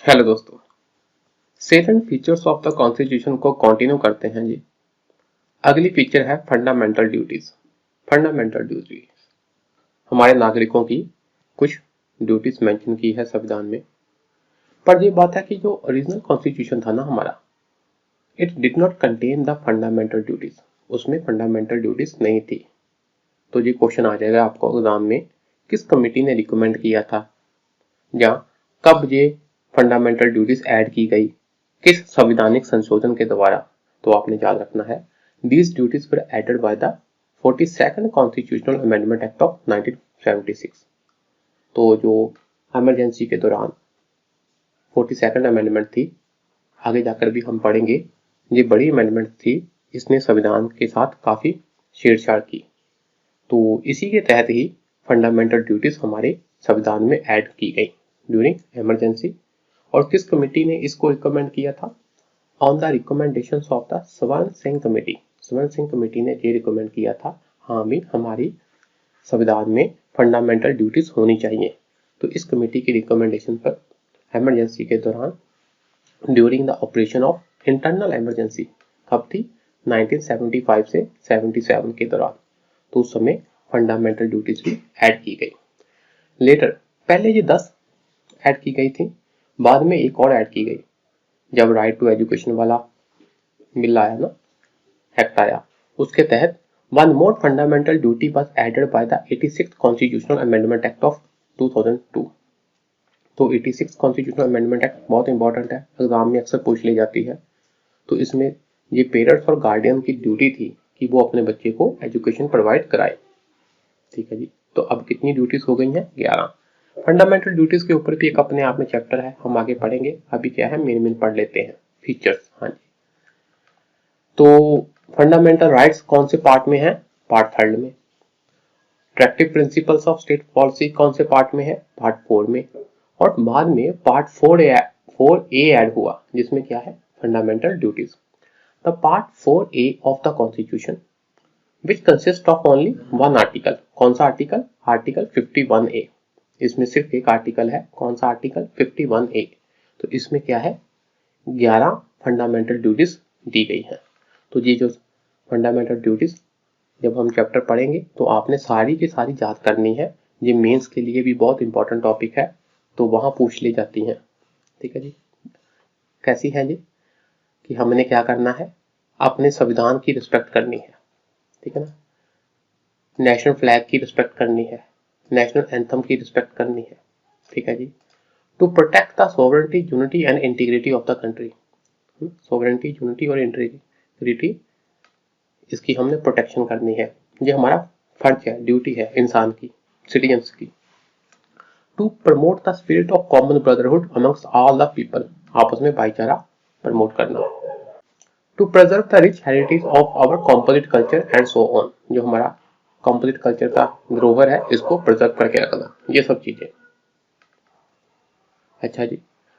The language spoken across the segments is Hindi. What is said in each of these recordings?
हेलो दोस्तों, seven features of the constitution को कंटिन्यू करते हैं जी। अगली फीचर है फंडामेंटल ड्यूटीज। फंडामेंटल ड्यूटीज हमारे नागरिकों की कुछ ड्यूटीज मेंशन की है संविधान में। पर ये बात है कि जो ओरिजिनल कॉन्स्टिट्यूशन था ना हमारा, it did not contain the fundamental duties. उसमें फंडामेंटल ड्यूटीज नहीं थी। तो ये क्वेश्चन आ जाएगा आपको एग्जाम में, किस कमेटी ने रिकमेंड किया था या कब ये फंडामेंटल ड्यूटीज ऐड की गई, किस संवैधानिक संशोधन के द्वारा। तो आपने याद रखना है, these duties were added by the 42nd constitutional amendment act of 1976। तो जो इमरजेंसी के दौरान 42nd अमेंडमेंट थी, आगे जाकर भी हम पढ़ेंगे, ये बड़ी अमेंडमेंट थी, इसने संविधान के साथ काफी छेड़छाड़ की। तो इसी के तहत ही फंडामेंटल ड्यूटीज हमारे संविधान में ऐड की गई ड्यूरिंग इमरजेंसी। और किस कमेटी ने इसको रिकमेंड किया था? On the recommendations of the स्वर्ण सिंह कमेटी। स्वर्ण सिंह कमेटी ने ये रिकमेंड किया था, हाँ भी हमारी संविधान में फंडामेंटल ड्यूटीज होनी चाहिए। तो इस कमेटी की रिकमेंडेशन पर इमरजेंसी के दौरान during the operation of internal emergency, कब थी? 1975 से 77 के दौरान। तो उस समय फंडामेंटल ड्यूटीज भी ऐड की गई। लेटर, पहले ये 10 ऐड की गई थी, बाद में एक और ऐड की गई जब राइट टू एजुकेशन वाला बिल आया ना, एक्ट आया, उसके तहत one more fundamental duty was added by the 86th constitutional amendment act of 2002। तो 86th कॉन्स्टिट्यूशनल अमेंडमेंट एक्ट बहुत इंपॉर्टेंट है, एग्जाम में अक्सर पूछ ली जाती है। तो इसमें ये पेरेंट्स और गार्डियन की ड्यूटी थी कि वो अपने बच्चे को एजुकेशन प्रोवाइड कराए। ठीक है जी। तो अब कितनी ड्यूटीज हो गई हैं? 11। फंडामेंटल ड्यूटीज के ऊपर भी एक अपने आप में चैप्टर है, हम आगे पढ़ेंगे। अभी क्या है, मेन पढ़ लेते हैं फीचर्स। हाँ जी। तो फंडामेंटल राइट्स कौन से पार्ट में है? पार्ट 3 में। Directive principles of state policy कौन से पार्ट में है? पार्ट 4 में। और बाद में पार्ट 4A ऐड हुआ, जिसमें क्या है? Fundamental duties. The part 4A of the constitution which consist of only one article. कौन सा आर्टिकल? Article 51A। इसमें सिर्फ एक आर्टिकल है, कौन सा आर्टिकल? 51A। तो इसमें क्या है? 11 फंडामेंटल ड्यूटीज दी गई है। तो ये जो फंडामेंटल ड्यूटीज जब हम चैप्टर पढ़ेंगे तो आपने सारी की सारी याद करनी है। ये मेंस के लिए भी बहुत इंपॉर्टेंट टॉपिक है, तो वहां पूछ ली जाती हैं। ठीक है जी। कैसी है ये कि हमने क्या करना है? अपने संविधान की रिस्पेक्ट करनी है। ठीक है ना। नेशनल फ्लैग की रिस्पेक्ट करनी है, नेशनल एंथम की रिस्पेक्ट करनी है। ठीक है जी। To protect the sovereignty, unity and integrity of the country. Sovereignty, unity और इंटीग्रिटी, इसकी हमने प्रोटेक्शन करनी है। ये हमारा फर्ज है, ड्यूटी है इंसान की, सिटीजन्स की। To promote the spirit of common brotherhood amongst all the people, आपस में भाईचारा प्रमोट करना। To preserve the rich heritage of our composite culture and so on, जो हमारा कॉम्पोजिट कल्चर का धरोहर है, इसको प्रिजर्व करके रखना, ये सब चीजें। अच्छा जी।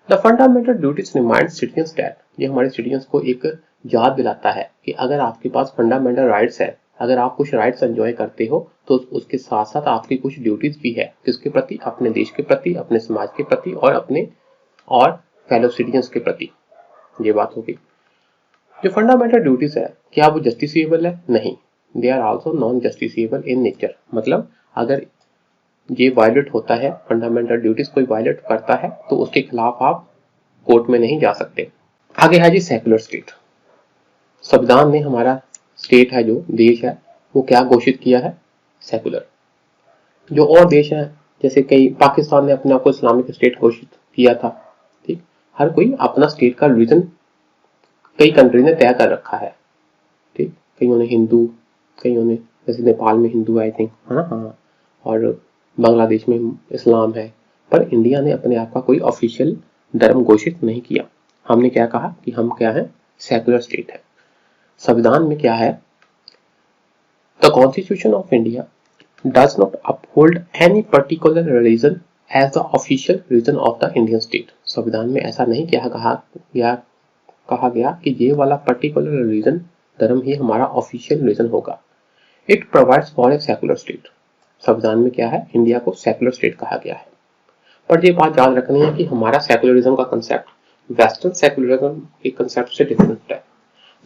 The fundamental duties remind citizens that, ये हमारे सिटीजन्स को एक याद दिलाता है कि अगर आपके पास फंडामेंटल राइट्स है, अगर आप कुछ राइट्स एंजॉय करते हो, तो उसके साथ साथ आपकी कुछ ड्यूटीज भी है। किसके प्रति? अपने देश के प्रति, अपने समाज के प्रति और अपने और फेलो सिटीजन्स के प्रति। ये बात होगी। जो फंडामेंटल ड्यूटीज है, क्या वो जस्टिसिएबल है? नहीं, they are also non justiciable in nature. मतलब अगर ये वायलेट होता है, फंडामेंटल ड्यूटीज कोई वायलेट करता है, तो उसके खिलाफ आप कोर्ट में नहीं जा सकते। आगे है जी सेकुलर स्टेट। संविधान ने हमारा स्टेट है, जो देश है, वो क्या घोषित किया है? सेकुलर। जो और देश है, जैसे कई, पाकिस्तान ने अपने आप को इस्लामिक स्टेट घोषित किया था। ठीक, हर कोई अपना स्टेट का रीजन कई कंट्री ने तय कर रखा है। ठीक, कईयों ने हिंदू, कईयों ने, जैसे नेपाल में हिंदू आई थिंक, है ना, हाँ, और बांग्लादेश में इस्लाम है। पर इंडिया ने अपने आप का कोई ऑफिशियल धर्म घोषित नहीं किया। हमने क्या कहा कि हम क्या है? सेकुलर स्टेट है। संविधान में क्या है? The constitution of India does not uphold any particular religion as the official religion of the Indian state. संविधान में ऐसा नहीं कहा गया कि ये वाला पर्टिकुलर रिलीजन, धर्म ही हमारा ऑफिशियल रिलीजन होगा। It provides for a secular state. संविधान में क्या है? इंडिया को सेकुलर स्टेट कहा गया है। पर ये बात याद रखनी है कि हमारा सेकुलरिज्म का कंसेप्ट वेस्टर्न सेकुलरिज्म के कंसेप्ट से डिफरेंट है।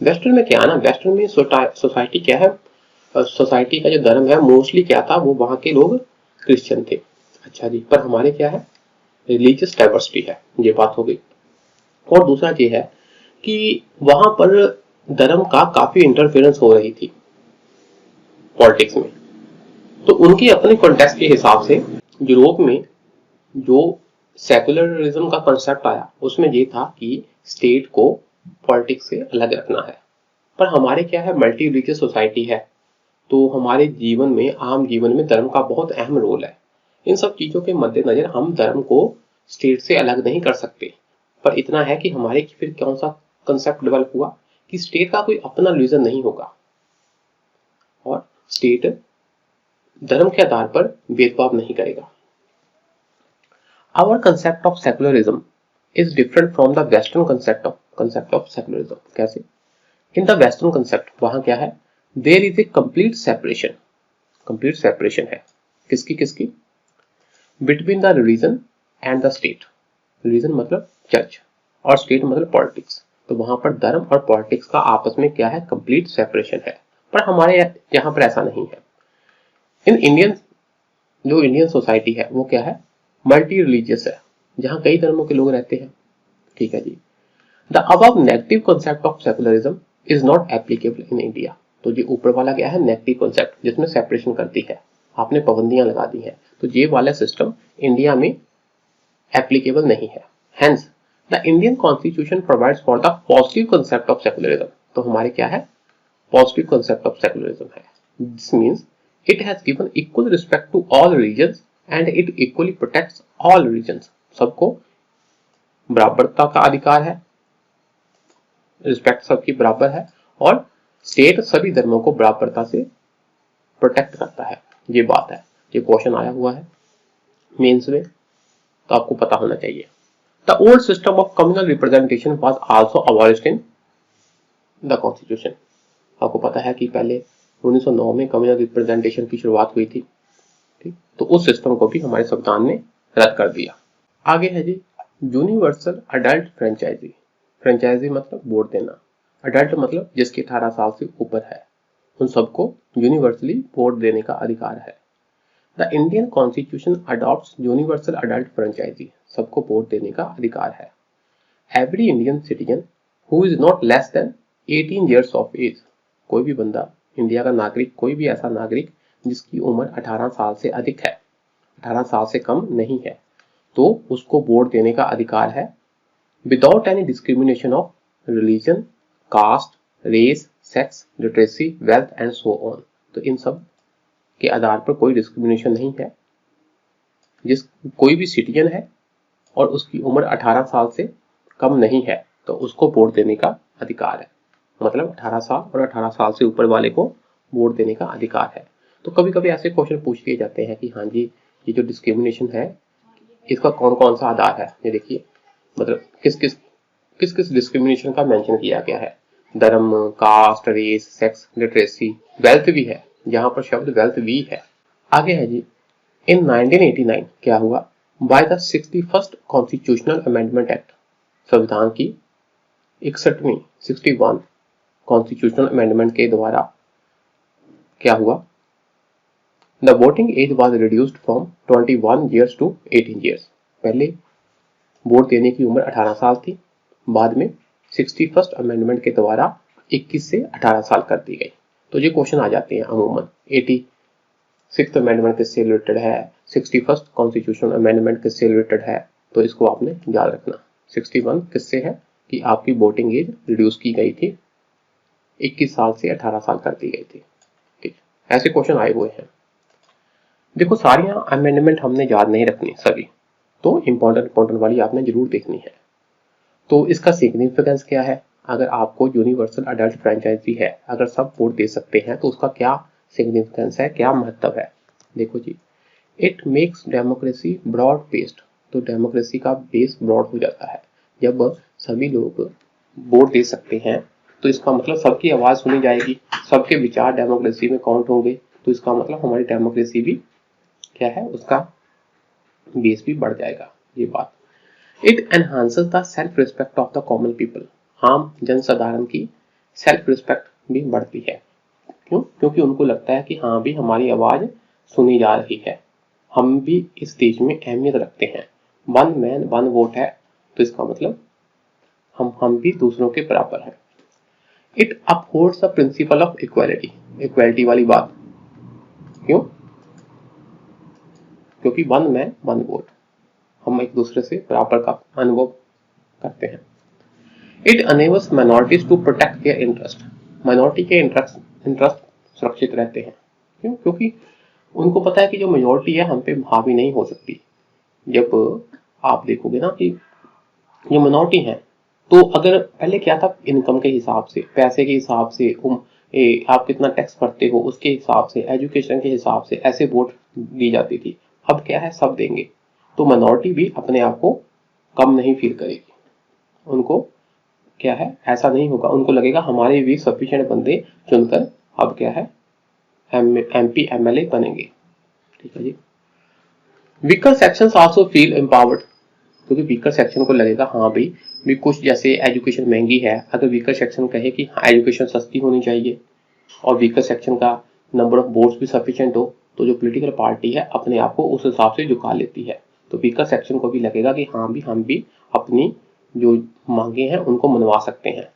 वेस्टर्न में क्या है ना, वेस्टर्न में सोसाइटी क्या है, सोसाइटी का जो धर्म है मोस्टली क्या था, वो वहाँ के लोग क्रिश्चियन थे। अच्छा जी, पर हमारे क्या है, रिलीजियस डाइवर्सिटी है, ये बात हो गई। और दूसरा ये है कि वहां पर धर्म का काफी इंटरफेरेंस हो रही थी पॉलिटिक्स में। तो उनकी अपने कॉन्टेक्स्ट के हिसाब से यूरोप में जो सेकुलरिज्म का कंसेप्ट आया उसमें ये था कि स्टेट को पॉलिटिक्स से अलग रखना है। पर हमारे क्या है, मल्टी रिलीजियस सोसाइटी है, तो हमारे जीवन में, आम जीवन में धर्म का बहुत अहम रोल है। इन सब चीजों के मद्देनजर हम धर्म को स्टेट से अलग नहीं कर सकते। पर इतना है कि हमारे फिर कौन सा कंसेप्ट डेवलप हुआ कि स्टेट का कोई अपना रिलीजन नहीं होगा और स्टेट धर्म के आधार पर भेदभाव नहीं करेगा। Our concept of secularism is different from the Western concept of secularism. कैसे? In the Western concept वहां क्या है, there is a complete separation है किसकी किसकी, between the religion and the state. Religion मतलब चर्च और स्टेट मतलब पॉलिटिक्स। तो वहां पर धर्म और पॉलिटिक्स का आपस में क्या है, कंप्लीट सेपरेशन है। पर हमारे यहाँ पर ऐसा नहीं है। इन इंडियन, जो इंडियन सोसाइटी है वो क्या है, मल्टी रिलीजियस है, जहां कई धर्मों के लोग रहते हैं। ठीक है जी। The above negative concept of secularism is not applicable in India. तो ये ऊपर वाला क्या है, नेगेटिव कॉन्सेप्ट जिसमें सेपरेशन करती है, आपने पाबंदियां लगा दी है, तो ये वाला सिस्टम इंडिया में एप्लीकेबल नहीं है। Hence the Indian constitution provides for the positive concept of secularism. तो हमारे क्या है, पॉजिटिव कॉन्सेप्ट ऑफ सेकुलरिज्म है। This means it has given equal respect to all religions and it equally protects all religions. सबको बराबरता का अधिकार है, रिस्पेक्ट सबकी बराबर है, और स्टेट सभी धर्मों को बराबरता से प्रोटेक्ट करता है। ये बात है, ये क्वेश्चन आया हुआ है मेंस में, तो आपको पता होना चाहिए। The old system of communal representation was also abolished in the constitution. आपको पता है कि पहले 1909 में कम्युनल रिप्रेजेंटेशन की शुरुआत हुई थी, ठीक, तो उस सिस्टम को भी हमारे संविधान ने रद्द कर दिया। आगे है जी यूनिवर्सल अडल्ट फ्रेंचाइजी। फ्रेंचाइजी मतलब वोट देना, अडल्ट मतलब जिसके 18 साल से ऊपर है, उन सबको यूनिवर्सली वोट देने का अधिकार है। The Indian constitution adopts universal adult franchise, सबको वोट देने का अधिकार है। Every Indian citizen who is not less than 18 years of age, कोई भी बंदा, इंडिया का नागरिक, कोई भी ऐसा नागरिक जिसकी उम्र 18 साल से अधिक है, 18 साल से कम नहीं है, तो उसको वोट देने का अधिकार है, without any discrimination of religion, caste, race, sex, literacy, wealth and so on. तो इन सब के आधार पर कोई डिस्क्रिमिनेशन नहीं है। जिस कोई भी सिटीजन है और उसकी उम्र 18 साल से कम नहीं है तो उसको वोट देने का अधिकार है। मतलब 18 साल और 18 साल से ऊपर वाले को वोट देने का अधिकार है। तो कभी कभी ऐसे क्वेश्चन पूछ लिए जाते हैं कि हाँ जी, ये जो डिस्क्रिमिनेशन है इसका कौन कौन सा आधार है। ये देखिए, मतलब किस किस डिस्क्रिमिनेशन का मेंशन किया गया है। धर्म, caste, race, sex, literacy, wealth भी है, जहां पर शब्द वेल्थ भी है। आगे है जी, इन 1989 क्या हुआ, by the 61st constitutional amendment act, संविधान की 61वीं 61 कॉन्स्टिट्यूशनल अमेंडमेंट के द्वारा क्या हुआ, the voting age was reduced from 21 years to 18 years। पहले वोट देने की उम्र 18 साल थी, बाद में 61st अमेंडमेंट के द्वारा 21 से 18 साल कर दी गई। तो ये क्वेश्चन आ जाते हैं अमूमन, 86th अमेंडमेंट किससे रिलेटेड है, 61st कॉन्स्टिट्यूशनल अमेंडमेंट किससे रिलेटेड है, तो इसको आपने याद रखना। 61 किससे है कि आपकी वोटिंग एज रिड्यूस की गई थी, 21 साल से 18 साल कर दी गई थी। ठीक, ऐसे क्वेश्चन आए हुए हैं। देखो, सारी अमेंडमेंट हमने याद नहीं रखनी सभी, तो इंपॉर्टेंट वाली आपने जरूर देखनी है। तो इसका सिग्निफिकेंस क्या है, अगर आपको यूनिवर्सल अडल्ट फ्रेंचाइजी है, अगर सब वोट दे सकते हैं तो उसका क्या सिग्निफिकेंस है, क्या महत्व है। देखो जी, it makes democracy broad based. तो डेमोक्रेसी का बेस ब्रॉड हो जाता है। जब सभी लोग वोट दे सकते हैं तो इसका मतलब सबकी आवाज सुनी जाएगी, सबके विचार डेमोक्रेसी में काउंट होंगे, तो इसका मतलब हमारी डेमोक्रेसी भी क्या है, उसका बेस भी बढ़ जाएगा। ये बात, it enhances the self respect of the common people, आम जनसाधारण की सेल्फ रिस्पेक्ट भी बढ़ती है। क्यों? क्योंकि उनको लगता है कि हाँ भी हमारी आवाज सुनी जा रही है, हम भी इस देश में अहमियत रखते हैं। वन मैन वन वोट है, तो इसका मतलब हम भी दूसरों के बराबर हैं। It upholds the principle of equality, equality वाली बात। क्यों? क्योंकि वन मैन वन वोट, हम एक दूसरे से बराबर का अनुभव करते हैं। It enables minorities to protect their interest, minority के इंटरेस्ट सुरक्षित रहते हैं। क्यों? क्योंकि उनको पता है कि जो मेजोरिटी है हम पे हावी नहीं हो सकती। जब आप देखोगे ना कि ये मिनोरिटी है, तो अगर पहले क्या था, इनकम के हिसाब से, पैसे के हिसाब से, आप कितना टैक्स भरते हो उसके हिसाब से, एजुकेशन के हिसाब से ऐसे वोट दी जाती थी। अब क्या है, सब देंगे, तो मिनोरिटी भी अपने आप को कम नहीं फील करेगी। उनको क्या है, ऐसा नहीं होगा, उनको लगेगा हमारे भी सफिशिएंट बंदे चुनकर अब क्या है MP MLA बनेंगे। ठीक है जी। Weaker sections also feel empowered, क्योंकि वीकर सेक्शन को लगेगा हाँ भाई भी कुछ, जैसे एजुकेशन महंगी है, अगर वीकर सेक्शन कहे कि हाँ एजुकेशन सस्ती होनी चाहिए और वीकर सेक्शन का नंबर ऑफ वोट्स भी सफिशिएंट हो, तो जो पॉलिटिकल पार्टी है अपने आप को उस हिसाब से झुका लेती है। तो वीकर सेक्शन को भी लगेगा कि हाँ भी हम भी अपनी जो मांगे हैं उनको मनवा सकते हैं।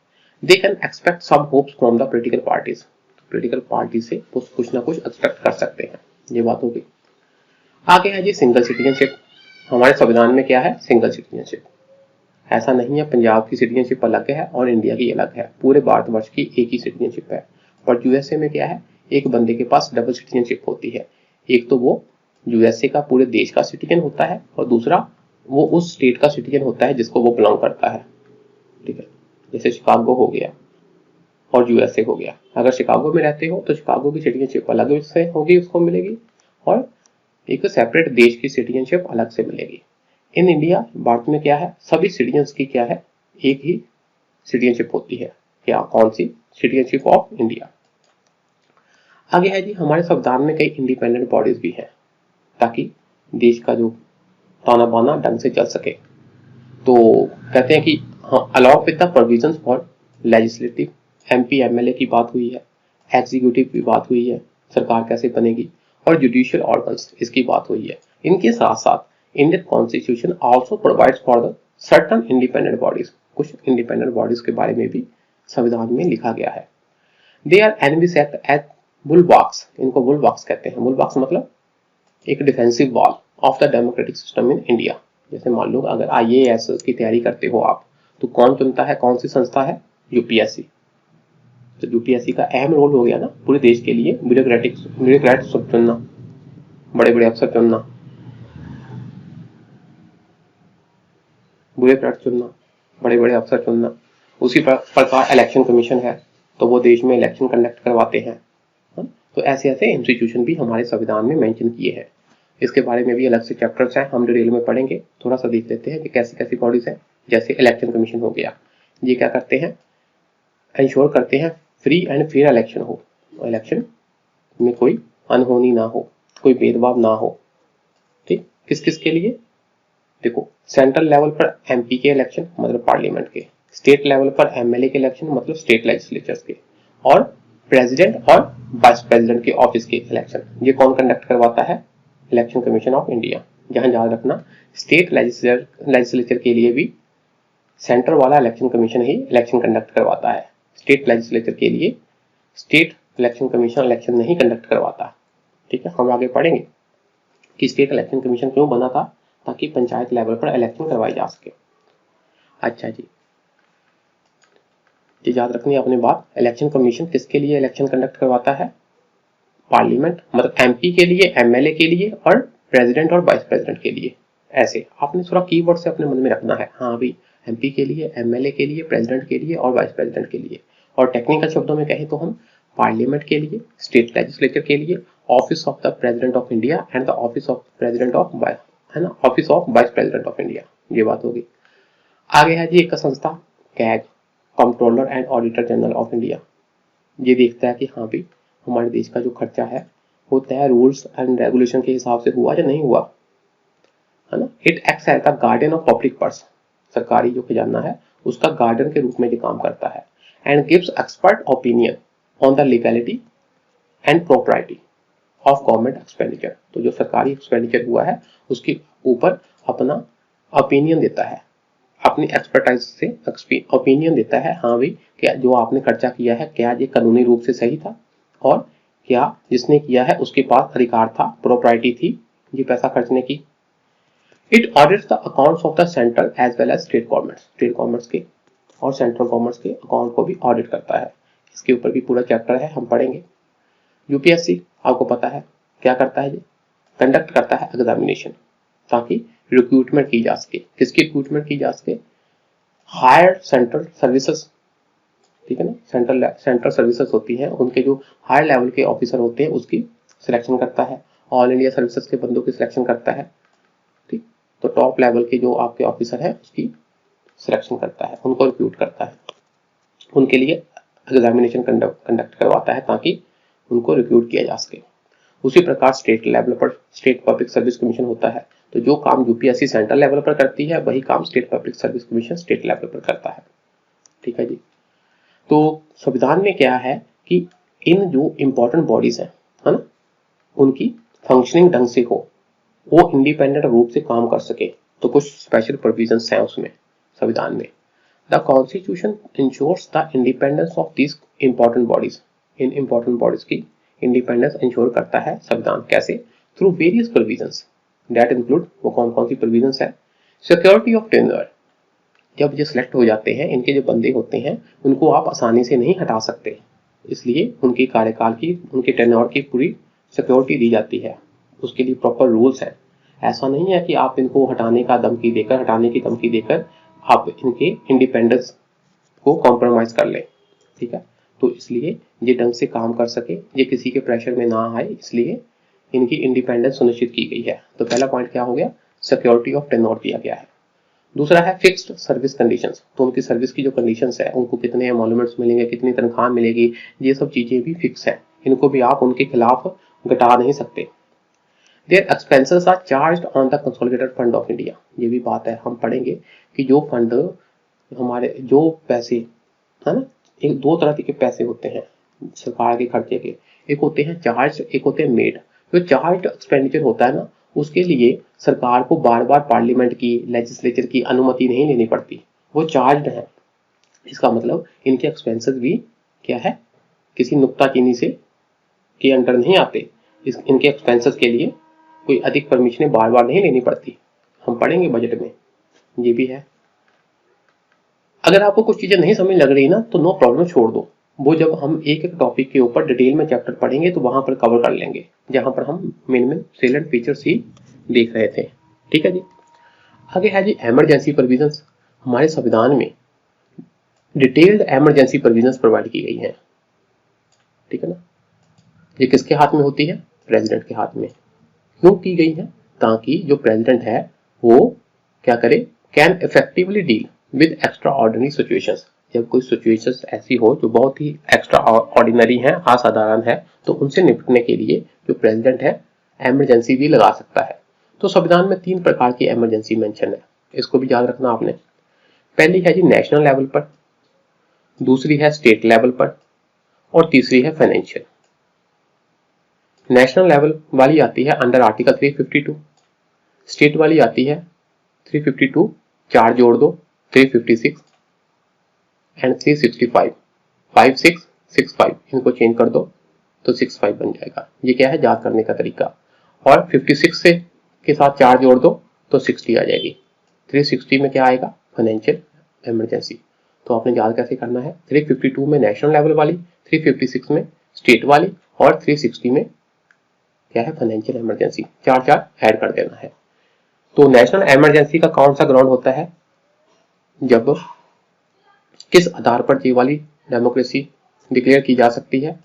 They can expect some hopes from the political parties, political party से कुछ ना कुछ एक्सपेक्ट कर सकते हैं। ये बात होगी। आगे है जी सिंगल सिटीजनशिप। हमारे संविधान में क्या है, सिंगल सिटीजनशिप। ऐसा नहीं है पंजाब की सिटीजनशिप अलग है और इंडिया की अलग है, पूरे भारतवर्ष की एक ही सिटीजनशिप है। और यूएसए में क्या है, एक बंदे के पास डबल सिटीजनशिप होती है। एक तो वो यूएसए का पूरे देश का सिटीजन होता है और दूसरा वो उस स्टेट का सिटीजन होता है जिसको वो बिलोंग करता है। ठीक है, जैसे शिकागो हो गया और यूएसए हो गया। अगर शिकागो में रहते हो तो शिकागो की सिटीजनशिप अलग से होगी, उसको मिलेगी, और एक सेपरेट देश की सिटीजनशिप अलग से मिलेगी। इन इंडिया, भारत में क्या है, सभी सिटीजन्स की क्या है, एक ही सिटीजनशिप होती है। क्या, कौन सी, सिटीजनशिप ऑफ इंडिया। आगे है जी, हमारे संविधान में कई इंडिपेंडेंट बॉडीज भी हैं ताकि देश का जो ताना बाना ढंग से चल सके। तो कहते हैं कि हाँ, along with the provisions for legislative, MP MLA की बात हुई है, एग्जीक्यूटिव की बात हुई है, सरकार कैसे बनेगी, और जुडिशियल ऑर्गन्स इसकी बात हुई है। इनके साथ साथ Indian constitution also provides for the certain independent bodies, कुछ इंडिपेंडेंट बॉडीज के बारे में भी संविधान में लिखा गया है। दे आर एनविसेट एज बुलवाक्स, इनको बुलवाक्स कहते हैं। बुलवाक्स मतलब एक defensive wall of the democratic system in India. जैसे मान लो अगर IAS की तैयारी करते हो आप, तो कौन चुनता है, कौन सी संस्था है, UPSC। तो UPSC का अहम रोल हो गया ना पूरे देश के लिए, ब्यूरोक्रेट सब चुनना, बड़े बड़े अफसर चुनना, ब्यूरोक्रेट चुनना, बड़े बड़े अफसर चुनना। उसी प्रकार इलेक्शन कमीशन है, तो वो देश में इलेक्शन कंडक्ट करवाते हैं। तो ऐसे ऐसे इंस्टीट्यूशन भी हमारे संविधान में मेंशन किए हैं। इसके बारे में भी अलग से चैप्टर्स हैं, हम डिटेल में पढ़ेंगे। थोड़ा सा देख लेते हैं कि कैसी कैसी बॉडीज हैं। जैसे इलेक्शन कमीशन हो गया, ये क्या करते हैं, इंश्योर करते हैं फ्री एंड फेयर इलेक्शन हो, इलेक्शन में कोई अनहोनी ना हो, कोई भेदभाव ना हो। ठीक, किस किस के लिए, देखो सेंट्रल लेवल पर MP के इलेक्शन मतलब पार्लियामेंट के, स्टेट लेवल पर MLA के इलेक्शन मतलब स्टेट लेजिस्लेचर्स के, और प्रेसिडेंट और वाइस प्रेसिडेंट के ऑफिस के इलेक्शन ये कौन कंडक्ट करवाता है, इलेक्शन कमीशन ऑफ इंडिया। जहां याद रखना, स्टेट लेजिस्लेचर के लिए भी सेंटर वाला इलेक्शन कमीशन ही इलेक्शन कंडक्ट करवाता है। स्टेट लेजिस्लेचर के लिए स्टेट इलेक्शन कमीशन इलेक्शन नहीं कंडक्ट करवाता। ठीक है, हम आगे पढ़ेंगे कि स्टेट इलेक्शन कमीशन क्यों बना था, ताकि पंचायत लेवल पर इलेक्शन करवाई जा सके। अच्छा जी, याद रखनी है अपनी बात, इलेक्शन कमीशन किसके लिए इलेक्शन कंडक्ट करवाता है, पार्लियामेंट मतलब MP के लिए, MLA के लिए, और प्रेसिडेंट और वाइस प्रेसिडेंट के लिए। ऐसे आपने थोड़ा कीवर्ड से अपने मन में रखना है, हाँ भाई MP के लिए, MLA के लिए, प्रेसिडेंट के लिए और वाइस प्रेसिडेंट के लिए। और टेक्निकल शब्दों में कहें तो हम पार्लियामेंट के लिए, स्टेट लेजिस्लेचर के लिए, office of the president of India and the office of president of, है ना, office of vice president of India. ये बात होगी। आगे है जी एक संस्था, CAG, controller and auditor general of India. ये देखता है कि हाँ भाई हमारे देश का जो खर्चा है वो तय रूल्स एंड रेगुलेशन के हिसाब से हुआ या नहीं हुआ। है ना। It acts as the guardian of public purse, सरकारी जो खजाना है उसका गार्डियन के रूप में ये काम करता है। And gives expert opinion on the legality and propriety of government expenditure. तो जो सरकारी एक्सपेंडिचर हुआ है उसके ऊपर अपना ओपिनियन देता है, अपनी एक्सपर्टाइज से ओपिनियन देता है, हाँ भाई क्या जो आपने खर्चा किया है क्या ये कानूनी रूप से सही था, और क्या जिसने किया है उसके पास अधिकार था, प्रोप्राइटी थी ये पैसा खर्चने की। It audits the accounts of the central as well as state governments के और सेंट्रल गवर्नमेंट्स के अकाउंट को भी ऑडिट करता है। इसके ऊपर भी पूरा चैप्टर है, हम पढ़ेंगे। यूपीएससी आपको पता है क्या करता है, ये कंडक्ट करता है एग्जामिनेशन ताकि रिक्रूटमेंट की जा सके। किसकी रिक्रूटमेंट की जा सके? हायर सेंट्रल सर्विसेज, ठीक है ना। सेंट्रल सर्विसेज होती हैं, उनके जो हायर लेवल के ऑफिसर होते हैं उसकी सिलेक्शन करता है। ऑल इंडिया सर्विसेज के बंदों की सिलेक्शन करता है, ठीक। तो टॉप लेवल के जो आपके ऑफिसर है उसकी सिलेक्शन करता है, उनको रिक्रूट करता है, उनके लिए एग्जामिनेशन कंडक्ट करवाता है ताकि उनको रिक्रूट किया जा सके। उसी प्रकार स्टेट लेवल पर स्टेट पब्लिक सर्विस कमीशन होता है। तो जो काम यूपीएससी सेंट्रल लेवल पर करती है वही काम state public service commission state level पर करता है, ठीक है जी। तो संविधान में क्या है कि इन जो इंपॉर्टेंट बॉडीज है ना, उनकी फंक्शनिंग ढंग से हो, वो इंडिपेंडेंट रूप से काम कर सके, तो कुछ स्पेशल प्रोविजंस हैं उसमें संविधान में। The constitution ensures the independence of this important bodies. इन इंपॉर्टेंट बॉडीज की इंडिपेंडेंस इंश्योर करता है संविधान। कैसे? Through various provisions that include, वो कौन कौन सी प्रोविजंस है? सिक्योरिटी ऑफ टेन्योर, जब ये सिलेक्ट हो जाते हैं इनके जो बंदे होते हैं उनको आप आसानी से नहीं हटा सकते, इसलिए उनके कार्यकाल की, उनके टेन्योर की पूरी सिक्योरिटी दी जाती है, उसके लिए प्रॉपर रूल्स हैं। ऐसा नहीं है कि आप इनको हटाने की धमकी देकर आप इनके इंडिपेंडेंस को कॉम्प्रोमाइज कर लें, ठीक है। तो इसलिए ये ढंग से काम कर सके, ये किसी के प्रेशर में ना आए, इसलिए इनकी इंडिपेंडेंस सुनिश्चित की गई है। तो पहला पॉइंट क्या हो गया? सिक्योरिटी ऑफ टेन्योर दिया गया है। दूसरा है फिक्स्ड सर्विस कंडीशंस, तो उनकी सर्विस की जो कंडीशंस है, उनको कितने एमोलुमेंट्स मिलेंगे, कितनी तनख्वाह मिलेगी, ये सब चीजें भी फिक्स है, इनको भी आप उनके खिलाफ घटा नहीं सकते। Their expenses are charged on the consolidated fund of India, ये भी बात है, हम पढ़ेंगे कि जो फंड हमारे जो पैसे है ना, एक दो तरह के पैसे होते हैं सरकार के खर्चे के, एक होते हैं चार्ज, एक होते हैं मेड। जो चार्ज एक्सपेंडिचर होता है ना, उसके लिए सरकार को बार बार पार्लियामेंट की, लेजिस्लेचर की अनुमति नहीं लेनी पड़ती, वो चार्ज है। इसका मतलब इनके एक्सपेंसेस भी क्या है, किसी नुक्ताचीनी से के अंडर नहीं आते। इनके एक्सपेंसेस के लिए कोई अधिक परमिशनें बार बार नहीं लेनी पड़ती, हम पढ़ेंगे बजट में, ये भी है। अगर आपको कुछ चीजें नहीं समझ लग रही ना तो नो प्रॉब्लम, छोड़ दो, वो जब हम एक एक टॉपिक के ऊपर डिटेल में चैप्टर पढ़ेंगे तो वहां पर कवर कर लेंगे, जहां पर हम मेन सेलेंट फीचर्स ही देख रहे थे, ठीक है जी। आगे है जी इमरजेंसी प्रोविजंस। हमारे संविधान में डिटेल्ड इमरजेंसी प्रोविजंस प्रोवाइड की गई है, ठीक है ना। ये किसके हाथ में होती है? प्रेसिडेंट के हाथ में। क्यों की गई है? ताकि जो प्रेसिडेंट है वो क्या करे, can effectively deal with extra ordinary situations. जब कोई सिचुएशंस ऐसी हो जो बहुत ही एक्स्ट्रा ऑर्डिनरी है, असाधारण है, तो उनसे निपटने के लिए जो प्रेसिडेंट है इमरजेंसी भी लगा सकता है। तो संविधान में 3 प्रकार की इमरजेंसी मेंशन है, इसको भी याद रखना आपने। पहली है जी नेशनल लेवल पर, दूसरी है स्टेट लेवल पर, और तीसरी है फाइनेंशियल। नेशनल लेवल वाली आती है अंडर आर्टिकल 352, स्टेट वाली आती है 352, 4 जोड़ दो 356 एंड 365, 5665, इनको चेंज कर दो तो 65 बन जाएगा। ये क्या है, याद करने का तरीका। और 56 से के साथ 4 जोड़ दो तो 60 आ जाएगी। 360 में क्या आएगा, फाइनेंशियल इमरजेंसी। तो आपने याद कैसे करना है, 352 में नेशनल लेवल वाली, 356 में स्टेट वाली, और 360 में क्या है, फाइनेंशियल इमरजेंसी। 4 ऐड कर देना है। तो नेशनल इमरजेंसी का कौन सा ग्राउंड होता है, जब किस आधार पर ये वाली डेमोक्रेसी डिक्लेयर की जा सकती है,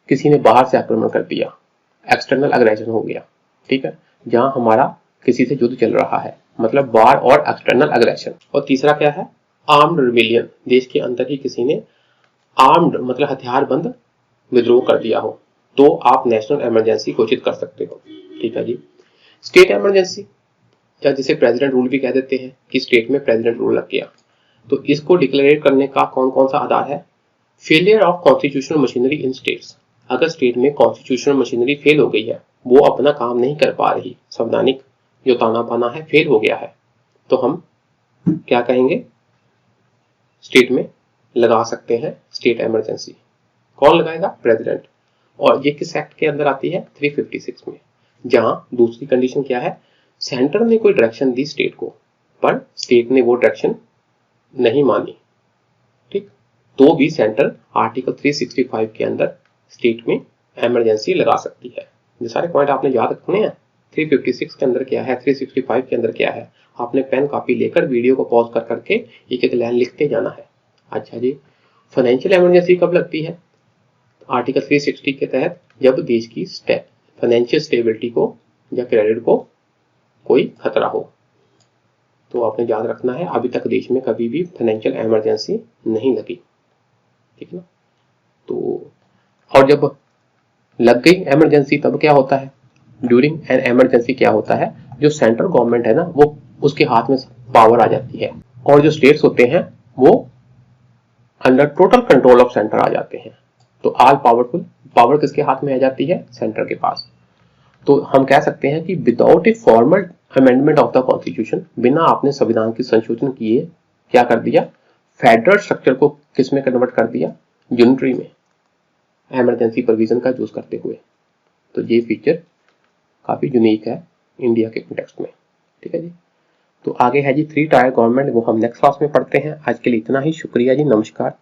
किसी ने बाहर से आक्रमण कर दिया, एक्सटर्नल अग्रेशन हो गया, ठीक है, जहां हमारा किसी से युद्ध चल रहा है, मतलब वार और एक्सटर्नल अग्रेशन। और तीसरा क्या है, आर्म्ड रिबेलियन, देश के अंदर ही किसी ने आर्म्ड मतलब हथियार बंद विद्रोह कर दिया हो, तो आप नेशनल इमरजेंसी घोषित कर सकते हो, ठीक है जी। स्टेट इमरजेंसी, या जिसे प्रेसिडेंट रूल भी कह देते हैं कि स्टेट में प्रेसिडेंट रूल लग गया। तो इसको डिक्लेयर करने का कौन कौन सा आधार है? Failure of constitutional machinery in states. अगर स्टेट में कॉन्स्टिट्यूशनल मशीनरी फेल हो गई है, वो अपना काम नहीं कर पा रही, संवैधानिक जो ताना बाना है फेल हो गया है, तो हम क्या कहेंगे? स्टेट में लगा सकते हैं स्टेट इमरजेंसी। कौन लगाएगा? प्रेसिडेंट। और ये किस एक्ट के अंदर आती है? 356 में। जहां दूसरी कंडीशन क्या है? सेंटर ने कोई डायरेक्शन दी स्टेट को, पर स्टेट ने वो डायरेक्शन नहीं मानी, ठीक, तो भी सेंटर आर्टिकल 365 के अंदर स्टेट में इमरजेंसी लगा सकती है। ये सारे पॉइंट आपने याद रखने हैं। 356 के अंदर क्या है, 365 के अंदर क्या है, आपने पेन कॉपी लेकर वीडियो को पॉज कर करके एक एक लाइन लिखते जाना है। अच्छा जी, फाइनेंशियल इमरजेंसी कब लगती है? आर्टिकल 360 के तहत, जब देश की फाइनेंशियल स्टेबिलिटी को या क्रेडिट को कोई खतरा हो। तो आपने याद रखना है, अभी तक देश में कभी भी फाइनेंशियल इमरजेंसी नहीं लगी, ठीक है ना। तो और जब लग गई इमरजेंसी तब क्या होता है? ड्यूरिंग एन इमरजेंसी क्या होता है? जो सेंट्रल गवर्नमेंट है ना, वो उसके हाथ में पावर आ जाती है, और जो स्टेट्स होते हैं वो under total control of centre आ जाते हैं। तो ऑल पावरफुल, पावर किसके हाथ में आ जाती है? सेंटर के पास। तो हम कह सकते हैं कि without a formal amendment of the constitution, बिना आपने संविधान की संशोधन किए क्या कर दिया? फेडरल स्ट्रक्चर को किस में कन्वर्ट कर दिया? यूनिटरी में, इमरजेंसी प्रोविजन का यूज करते हुए। तो ये फीचर काफी यूनिक है इंडिया के कॉन्टेक्स्ट में, ठीक है जी। तो आगे है जी 3 टायर गवर्नमेंट, वो हम नेक्स्ट क्लास में पढ़ते हैं। आज के लिए इतना ही, शुक्रिया जी, नमस्कार।